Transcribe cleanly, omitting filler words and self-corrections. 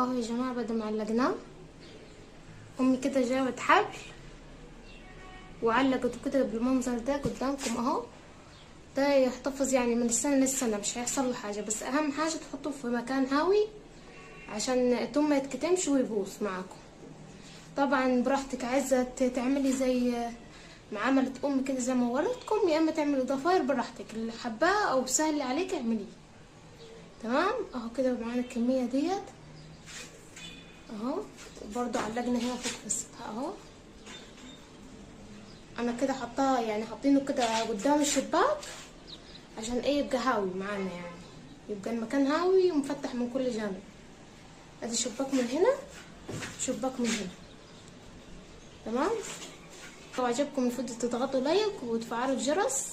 اهو يا جماعة بعد ما علقناه، امي كده جابت حبل وعلقته كده بالمنظر ده قدامكم اهو. ده يحتفظ يعني من السنة للسنة، مش هيحصل له حاجة، بس اهم حاجة تحطه في مكان هاوي عشان التوم ما يتكتمش ويبوظ معاكم. طبعا براحتك، عايزة تعملي زي ما عملت امي كده زي ما وريتكم، يا اما تعملي ضفاير براحتك، اللي حباه او سهل عليك اعمليه. تمام اهو كده معانا الكمية ديت اهو. برضو علقنا هنا فوق في السطح اهو. انا كده حطاه يعني حاطينه كده قدام الشباك عشان ايه يبقى هاوي معانا، يعني يبقى المكان هاوي ومفتح من كل جانب. ادي شباك من هنا، شباك من هنا. تمام. لو عجبكم الفيديو تضغطوا لايك وتفعلوا الجرس